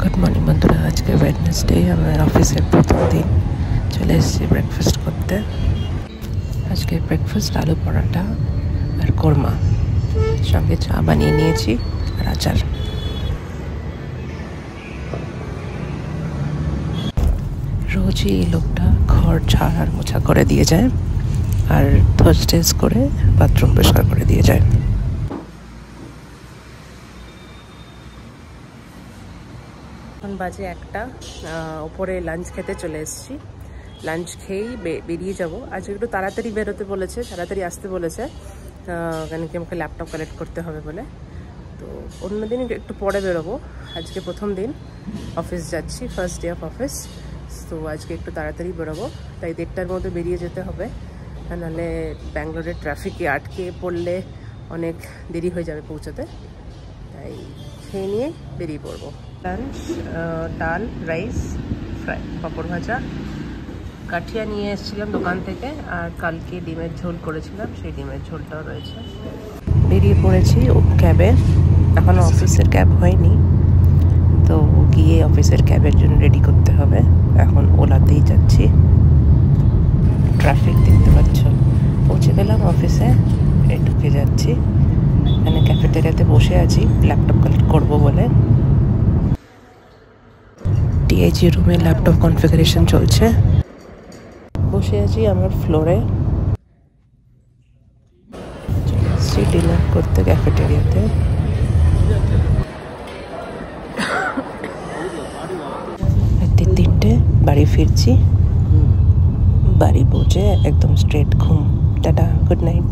Good morning বন্ধুরা, আজকে Wednesday, আমার অফিসের প্রথম দিন। চলে এসেছি ব্রেকফাস্ট করতে। আজকে ব্রেকফাস্ট আলু পরোটা আর কোরমা, সঙ্গে চা বানিয়ে নিয়েছি আর আচার। রোজই এই লোকটা ঘর ঝাড় আর মোছা করে দিয়ে যায়, আর থার্সডেজ করে বাথরুম পরিষ্কার করে দিয়ে যায়। এখন বাজে 1টা, ওপরে লাঞ্চ খেতে চলে এসেছি। লাঞ্চ খেয়েই বেরিয়ে যাব। আজকে একটু তাড়াতাড়ি বেরোতে বলেছে, তাড়াতাড়ি আসতে বলেছে, কেন কি আমাকে ল্যাপটপ কালেক্ট করতে হবে বলে। তো অন্যদিন একটু পরে বেরোবো, আজকে প্রথম দিন অফিস যাচ্ছি, ফার্স্ট ডে অফ অফিস। তো আজকে একটু তাড়াতাড়ি বেরোবো, তাই 1:30টার মধ্যে বেরিয়ে যেতে হবে, নাহলে ব্যাঙ্গালোরের ট্রাফিকে আটকে পড়লে অনেক দেরি হয়ে যাবে পৌঁছাতে। তাই খেয়ে নিয়ে বেরিয়ে পড়বো। লাঞ্চ, ডাল, রাইস, ফ্রাই, পাঁপড় ভাজা, কাঠিয়া নিয়ে এসেছিলাম দোকান থেকে, আর কালকে ডিমের ঝোল করেছিলাম, সেই ডিমের ঝোলটাও রয়েছে। বেরিয়ে পড়েছি ক্যাবে, এখনও অফিসের ক্যাব হয়নি, তো গিয়ে অফিসের ক্যাবের জন্য রেডি করতে হবে। এখন ওলাতেই যাচ্ছি। ট্রাফিক দেখতে পাচ্ছ। পৌঁছে গেলাম অফিসে, ঢুকে যাচ্ছি। এখানে ক্যাফেটেরিয়াতে বসে আছি ল্যাপটপ কালেক্ট করবো বলে। টিআইজি রুমে ল্যাপটপ কনফিগারেশন চলছে। বসে আছি আমার ফ্লোরে, চলে এসেছি ডিনার করতে ক্যাফেটেরিয়াতে। রাত্রি 3টে বাড়ি ফিরছি। বাড়ি পৌঁছে একদম স্ট্রেট ঘুম। Tata, good night.